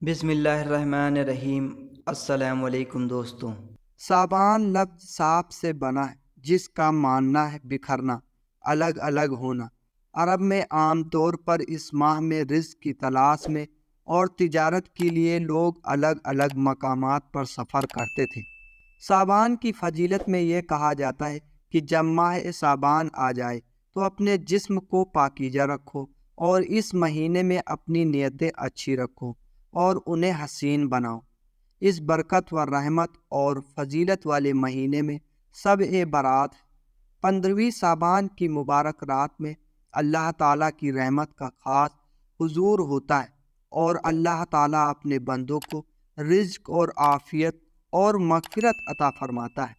بسم اللہ الرحمن الرحیم۔ السلام علیکم دوستوں۔ صابان لفظ صاب سے بنا ہے جس کا معنی ہے بکھرنا، الگ الگ ہونا۔ عرب میں عام طور پر اس ماہ میں رزق کی تلاش میں اور تجارت کے لیے لوگ الگ الگ مقامات پر سفر کرتے تھے۔ صابان کی فضیلت میں یہ کہا جاتا ہے کہ جب ماہ صابان آ جائے تو اپنے جسم کو پاکیزہ رکھو اور اس مہینے میں اپنی نیتیں اچھی رکھو اور انہیں حسین بناؤ۔ اس برکت و رحمت اور فضیلت والے مہینے میں سب برات 15ویں صابان کی مبارک رات میں اللہ تعالیٰ کی رحمت کا خاص حضور ہوتا ہے اور اللہ تعالیٰ اپنے بندوں کو رزق اور عافیت اور مغفرت عطا فرماتا ہے۔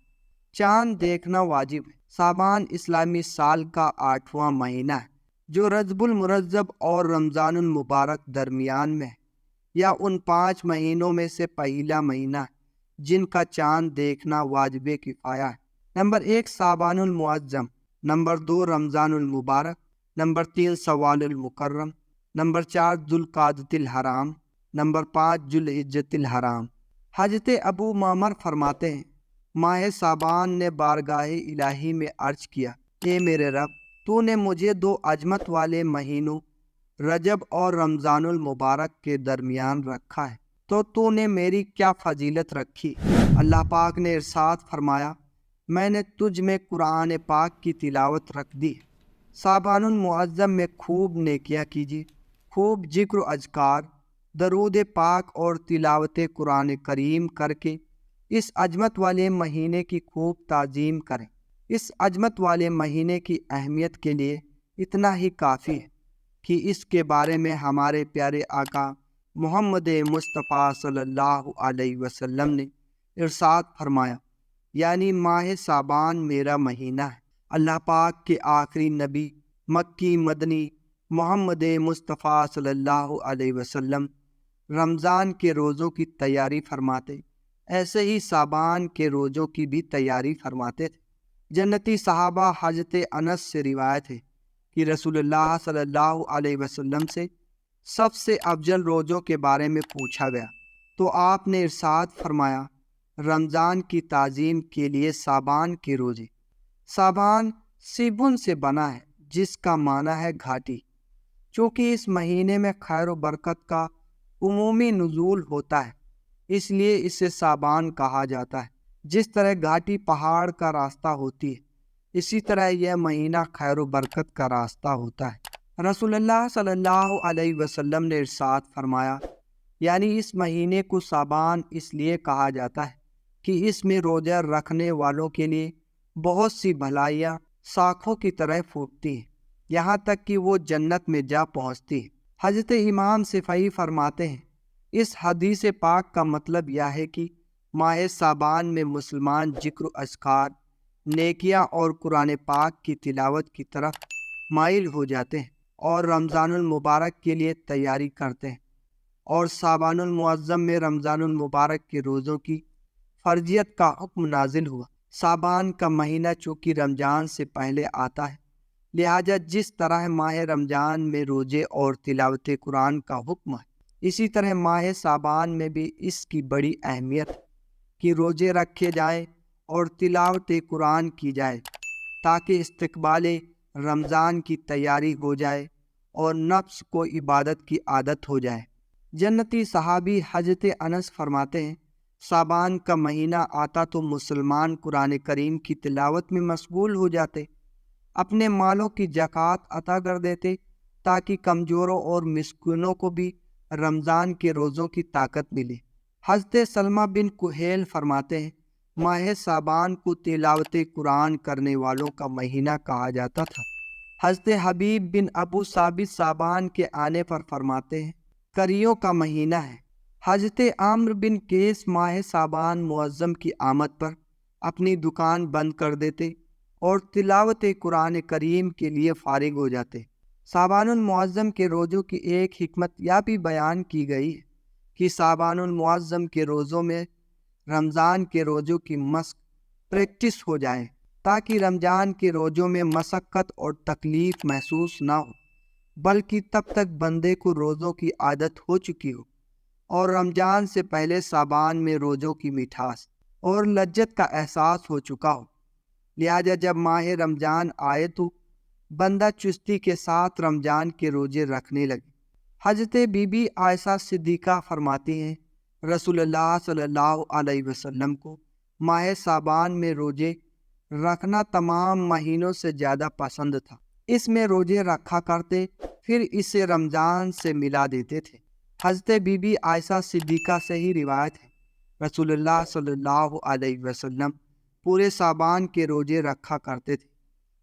چاند دیکھنا واجب ہے۔ صابان اسلامی سال کا 8واں مہینہ ہے جو رجب المرجب اور رمضان المبارک درمیان میں ہے، یا ان 5 مہینوں میں سے پہلا مہینہ ہے جن کا چاند دیکھنا واجب کفایہ ہے۔ نمبر 1 صابان المعظم، نمبر 2 رمضان المبارک، نمبر 3 شوال المکرم، نمبر 4 ذوالقعدۃ الحرام، نمبر 5 ذوالحجۃ الحرام۔ حضرت ابو معمر فرماتے ہیں، ماہ صابان نے بارگاہ الہی میں عرض کیا، اے میرے رب، تو نے مجھے 2 عظمت والے مہینوں رجب اور رمضان المبارک کے درمیان رکھا ہے، تو نے میری کیا فضیلت رکھی؟ اللہ پاک نے ارشاد فرمایا، میں نے تجھ میں قرآن پاک کی تلاوت رکھ دی۔ صابان المعظم میں خوب نیکیاں کیجیے، خوب ذکر و اذکار، درود پاک اور تلاوت قرآن کریم کر کے اس عظمت والے مہینے کی خوب تعظیم کریں۔ اس عظمت والے مہینے کی اہمیت کے لیے اتنا ہی کافی ہے کہ اس کے بارے میں ہمارے پیارے آقا محمد مصطفیٰ صلی اللہ علیہ وسلم نے ارشاد فرمایا، یعنی ماہ صابان میرا مہینہ ہے۔ اللہ پاک کے آخری نبی مکی مدنی محمد مصطفیٰ صلی اللہ علیہ وسلم رمضان کے روزوں کی تیاری فرماتے، ایسے ہی صابان کے روزوں کی بھی تیاری فرماتے تھے۔ جنتی صحابہ حضرت انس سے روایت ہے کہ رسول اللہ صلی اللہ علیہ وسلم سے سب سے افضل روزوں کے بارے میں پوچھا گیا تو آپ نے ارشاد فرمایا، رمضان کی تعظیم کے لیے صابان کے روزے۔ صابان سیبن سے بنا ہے جس کا معنی ہے گھاٹی، چونکہ اس مہینے میں خیر و برکت کا عمومی نزول ہوتا ہے اس لیے اسے صابان کہا جاتا ہے۔ جس طرح گھاٹی پہاڑ کا راستہ ہوتی ہے، اسی طرح یہ مہینہ خیر و برکت کا راستہ ہوتا ہے۔ رسول اللہ صلی اللہ علیہ وسلم نے ارشاد فرمایا، یعنی اس مہینے کو صابان اس لیے کہا جاتا ہے کہ اس میں روزہ رکھنے والوں کے لیے بہت سی بھلائیاں شاخوں کی طرح پھوٹتی ہیں، یہاں تک کہ وہ جنت میں جا پہنچتی ہیں۔ حضرت امام شافعی فرماتے ہیں، اس حدیث پاک کا مطلب یہ ہے کہ ماہ صابان میں مسلمان ذکر و اذکار، نیکیاں اور قرآن پاک کی تلاوت کی طرف مائل ہو جاتے ہیں اور رمضان المبارک کے لیے تیاری کرتے ہیں، اور صابان المعظم میں رمضان المبارک کے روزوں کی فرضیت کا حکم نازل ہوا۔ صابان کا مہینہ چونکہ رمضان سے پہلے آتا ہے، لہٰذا جس طرح ماہ رمضان میں روزے اور تلاوت قرآن کا حکم ہے، اسی طرح ماہ صابان میں بھی اس کی بڑی اہمیت ہے کہ روزے رکھے جائیں اور تلاوت قرآن کی جائے تاکہ استقبال رمضان کی تیاری ہو جائے اور نفس کو عبادت کی عادت ہو جائے۔ جنتی صحابی حضرت انس فرماتے ہیں، صابان کا مہینہ آتا تو مسلمان قرآن کریم کی تلاوت میں مشغول ہو جاتے، اپنے مالوں کی زکوٰۃ عطا کر دیتے تاکہ کمزوروں اور مسکینوں کو بھی رمضان کے روزوں کی طاقت ملے۔ حضرت سلمہ بن کہیل فرماتے ہیں، ماہ صابان کو تلاوت قرآن کرنے والوں کا مہینہ کہا جاتا تھا۔ حضرت حبیب بن ابو ثابت صابان کے آنے پر فرماتے ہیں، کریوں کا مہینہ ہے۔ حضرت عمرو بن قیس ماہ صابان معظم کی آمد پر اپنی دکان بند کر دیتے اور تلاوت قرآن کریم کے لیے فارغ ہو جاتے۔ صابان المعظم کے روزوں کی ایک حکمت یہ بھی بیان کی گئی ہے کہ صابان المعظم کے روزوں میں رمضان کے روزوں کی مشق پریکٹس ہو جائے تاکہ رمضان کے روزوں میں مشقت اور تکلیف محسوس نہ ہو، بلکہ تب تک بندے کو روزوں کی عادت ہو چکی ہو اور رمضان سے پہلے شعبان میں روزوں کی مٹھاس اور لذت کا احساس ہو چکا ہو، لہذا جب ماہ رمضان آئے تو بندہ چستی کے ساتھ رمضان کے روزے رکھنے لگے۔ حضرت بی بی عائشہ صدیقہ فرماتی ہیں، رسول اللہ صلی اللہ علیہ وسلم کو ماہ شعبان میں روزے رکھنا تمام مہینوں سے زیادہ پسند تھا۔ اس میں روزے رکھا کرتے، پھر اسے رمضان سے ملا دیتے تھے۔ حضرت بی بی عائشہ صدیقہ سے ہی روایت ہے، رسول اللہ صلی اللہ علیہ وسلم پورے شعبان کے روزے رکھا کرتے تھے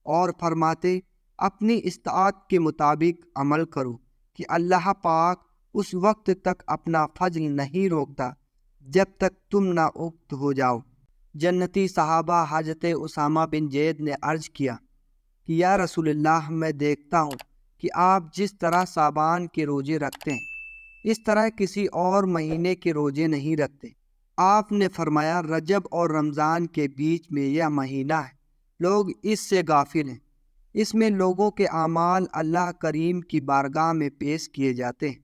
اور فرماتے، اپنی استطاعت کے مطابق عمل کرو کہ اللہ پاک اس وقت تک اپنا فضل نہیں روکتا جب تک تم نااقت ہو جاؤ۔ جنتی صحابہ حضرت اسامہ بن زید نے عرض کیا کہ یا رسول اللہ، میں دیکھتا ہوں کہ آپ جس طرح شعبان کے روزے رکھتے ہیں اس طرح کسی اور مہینے کے روزے نہیں رکھتے۔ آپ نے فرمایا، رجب اور رمضان کے بیچ میں یہ مہینہ ہے، لوگ اس سے غافل ہیں۔ اس میں لوگوں کے اعمال اللہ کریم کی بارگاہ میں پیش کیے جاتے ہیں،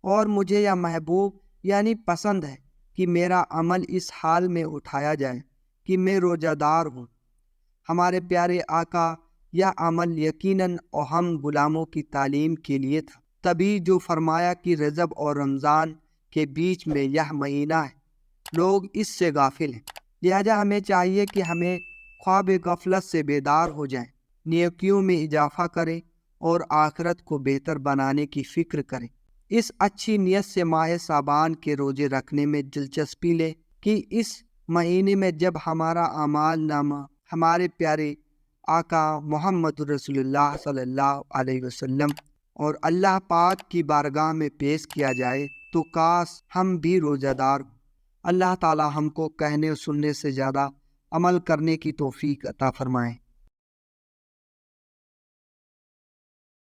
اور مجھے یہ محبوب یعنی پسند ہے کہ میرا عمل اس حال میں اٹھایا جائے کہ میں روزہ دار ہوں۔ ہمارے پیارے آقا یہ عمل یقیناً اہم غلاموں کی تعلیم کے لیے تھا، تبھی جو فرمایا کہ رجب اور رمضان کے بیچ میں یہ مہینہ ہے، لوگ اس سے غافل ہیں۔ لہذا ہمیں چاہیے کہ ہمیں خواب غفلت سے بیدار ہو جائیں، نیکیوں میں اضافہ کریں اور آخرت کو بہتر بنانے کی فکر کریں۔ اس اچھی نیت سے ماہ شعبان کے روزے رکھنے میں دلچسپی لیں کہ اس مہینے میں جب ہمارا اعمال نامہ ہمارے پیارے آقا محمد رسول اللہ صلی اللہ علیہ وسلم اور اللہ پاک کی بارگاہ میں پیش کیا جائے تو کاش ہم بھی روزہ دار ہوں۔ اللہ تعالی ہم کو کہنے اور سننے سے زیادہ عمل کرنے کی توفیق عطا فرمائیں۔